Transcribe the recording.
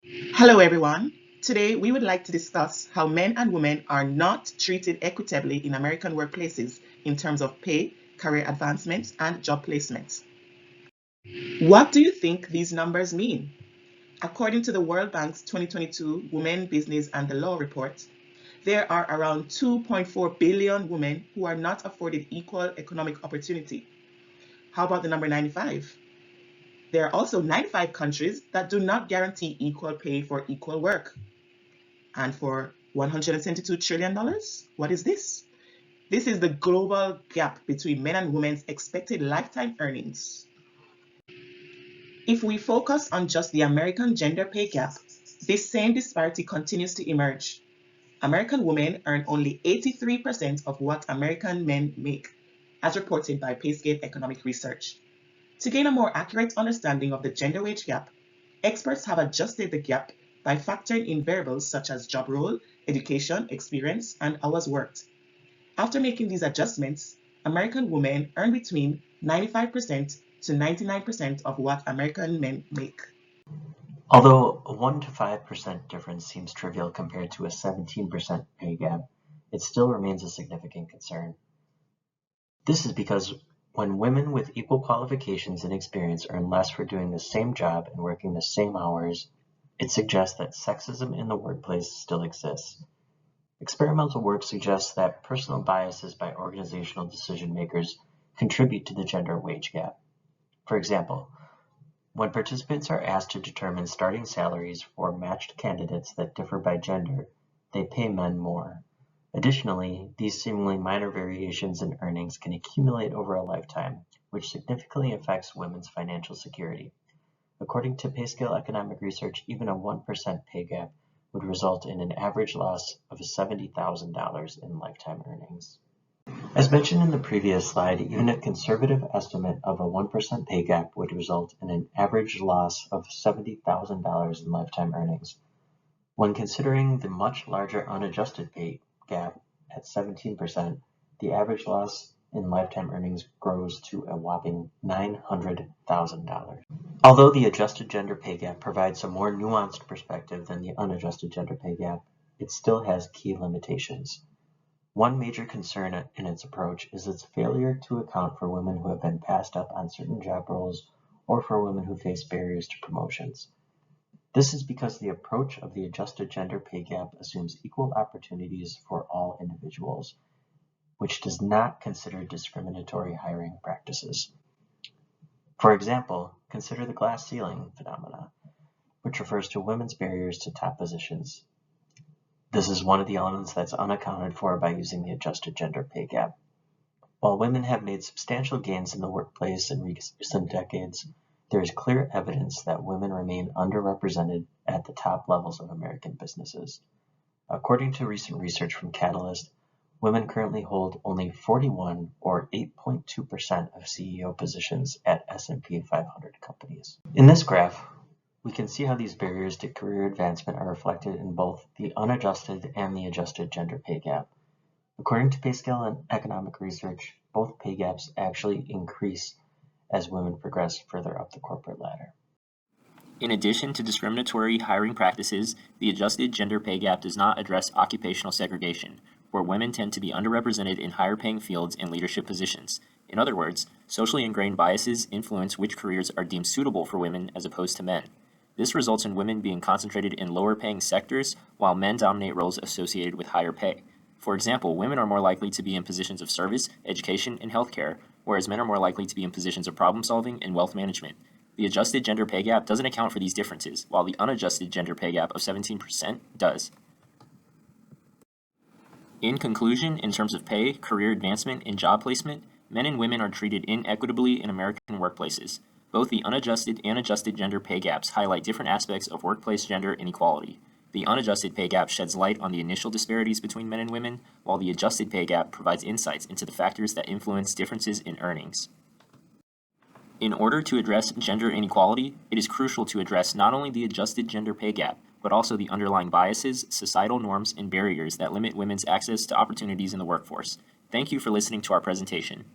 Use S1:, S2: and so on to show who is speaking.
S1: Hello, everyone. Today, we would like to discuss how men and women are not treated equitably in American workplaces in terms of pay, career advancement, and job placement. What do you think these numbers mean? According to the World Bank's 2022 Women, Business, and the Law report, there are around 2.4 billion women who are not afforded equal economic opportunity. How about the number 95? There are also 95 countries that do not guarantee equal pay for equal work. And for $172 trillion, what is this? This is the global gap between men and women's expected lifetime earnings. If we focus on just the American gender pay gap, this same disparity continues to emerge. American women earn only 83% of what American men make, as reported by Payscale Economic Research. To gain a more accurate understanding of the gender wage gap, experts have adjusted the gap by factoring in variables such as job role, education, experience, and hours worked. After making these adjustments, American women earn between 95% to 99% of what American men make.
S2: Although a 1 to 5% difference seems trivial compared to a 17% pay gap, it still remains a significant concern. This is because when women with equal qualifications and experience earn less for doing the same job and working the same hours, it suggests that sexism in the workplace still exists. Experimental work suggests that personal biases by organizational decision makers contribute to the gender wage gap. For example, when participants are asked to determine starting salaries for matched candidates that differ by gender, they pay men more. Additionally, these seemingly minor variations in earnings can accumulate over a lifetime, which significantly affects women's financial security. According to Payscale Economic Research, even a 1% pay gap would result in an average loss of $70,000 in lifetime earnings. As mentioned in the previous slide, even a conservative estimate of a 1% pay gap would result in an average loss of $70,000 in lifetime earnings. When considering the much larger unadjusted pay gap at 17%, the average loss in lifetime earnings grows to a whopping $900,000. Although the adjusted gender pay gap provides a more nuanced perspective than the unadjusted gender pay gap, it still has key limitations. One major concern in its approach is its failure to account for women who have been passed up on certain job roles or for women who face barriers to promotions. This is because the approach of the adjusted gender pay gap assumes equal opportunities for all individuals, which does not consider discriminatory hiring practices. For example, consider the glass ceiling phenomena, which refers to women's barriers to top positions. This is one of the elements that's unaccounted for by using the adjusted gender pay gap. While women have made substantial gains in the workplace in recent decades, there is clear evidence that women remain underrepresented at the top levels of American businesses. According to recent research from Catalyst, women currently hold only 41 or 8.2% of CEO positions at S&P 500 companies. In this graph, we can see how these barriers to career advancement are reflected in both the unadjusted and the adjusted gender pay gap. According to Payscale Economic Research, both pay gaps actually increase as women progress further up the corporate ladder.
S3: In addition to discriminatory hiring practices, the adjusted gender pay gap does not address occupational segregation, where women tend to be underrepresented in higher-paying fields and leadership positions. In other words, socially ingrained biases influence which careers are deemed suitable for women as opposed to men. This results in women being concentrated in lower-paying sectors, while men dominate roles associated with higher pay. For example, women are more likely to be in positions of service, education, and healthcare, whereas men are more likely to be in positions of problem-solving and wealth management. The adjusted gender pay gap doesn't account for these differences, while the unadjusted gender pay gap of 17% does. In conclusion, in terms of pay, career advancement, and job placement, men and women are treated inequitably in American workplaces. Both the unadjusted and adjusted gender pay gaps highlight different aspects of workplace gender inequality. The unadjusted pay gap sheds light on the initial disparities between men and women, while the adjusted pay gap provides insights into the factors that influence differences in earnings. In order to address gender inequality, it is crucial to address not only the adjusted gender pay gap, but also the underlying biases, societal norms, and barriers that limit women's access to opportunities in the workforce. Thank you for listening to our presentation.